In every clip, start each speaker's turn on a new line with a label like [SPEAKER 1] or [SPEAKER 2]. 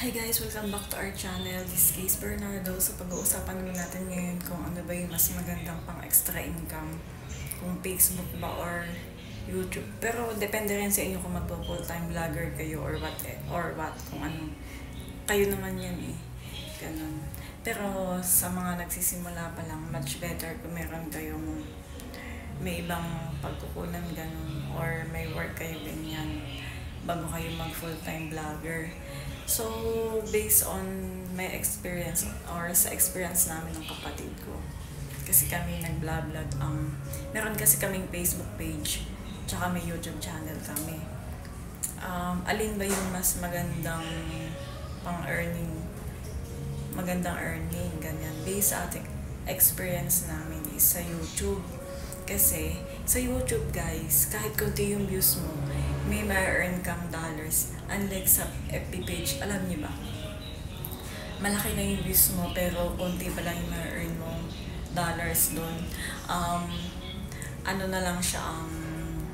[SPEAKER 1] Hi guys! Welcome back to our channel. This is Case Bernardo. So pag-uusapan naman natin ngayon kung ano ba yung mas magandang pang-extra income. Kung Facebook ba or YouTube. Pero depende rin sa inyo kung magpo-full-time vlogger kayo or what. Kung ano. Kayo naman yan eh. Ganun. Pero sa mga nagsisimula pa lang, much better kung meron kayong may ibang pagkukunan ganun or may work kayo ganyan bago kayo mag full-time vlogger. So, based on my experience or sa experience namin ng kapatid ko, kasi kami nag-vlog, meron kasi kaming Facebook page, tsaka may YouTube channel kami. Alin ba yung mas magandang magandang earning, ganyan. Based sa ating experience namin is sa YouTube. Kasi sa YouTube guys, kahit konti yung views mo, may ma-earn kang dollars. Unlike sa FB page, alam niyo ba? Malaki na yung views mo pero konti pa lang yung ma-earn mo dollars doon. Ano na lang siya ang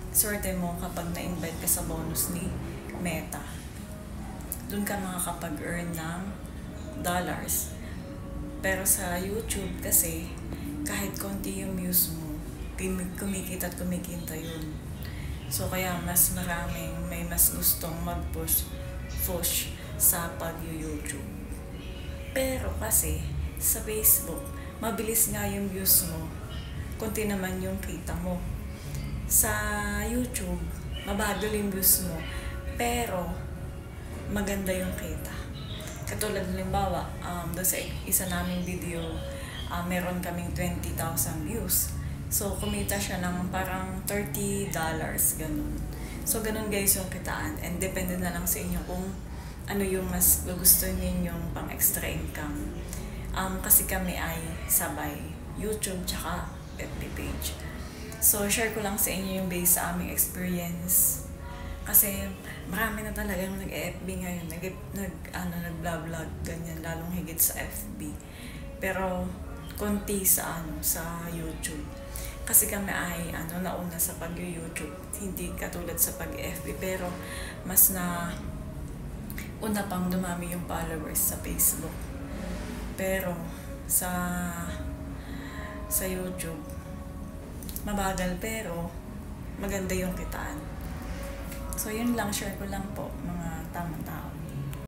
[SPEAKER 1] swerte mo kapag na-invite ka sa bonus ni Meta. Doon ka makakapag-earn ng dollars. Pero sa YouTube kasi, kahit konti yung views mo, kumikita at kumikinta yun. So kaya may mas gustong mag-push sa pag-YouTube. Pero kasi sa Facebook, mabilis nga yung views mo, konti naman yung kita mo. Sa YouTube, mabagal yung views mo, pero maganda yung kita. Katulad halimbawa, doon sa isa naming video, meron kaming 20,000 views. So, kumita siya ng parang $30, ganun. So, ganun guys yung kitaan. And depende na lang sa inyo kung ano yung mas gusto ninyong pang extra income. Kasi kami ay sabay YouTube tsaka FB page. So, share ko lang sa inyo yung based sa aming experience. Kasi marami na talagang nag-FB ngayon, nag-vlog, ganyan, lalong higit sa FB. Pero, konti sa YouTube. Kasi kami ay nauna sa pag-YouTube, hindi katulad sa pag-FB, pero mas una pang dumami yung followers sa Facebook. Pero sa YouTube, mabagal pero maganda yung kitaan. So yun lang, share ko lang po mga tamang tao.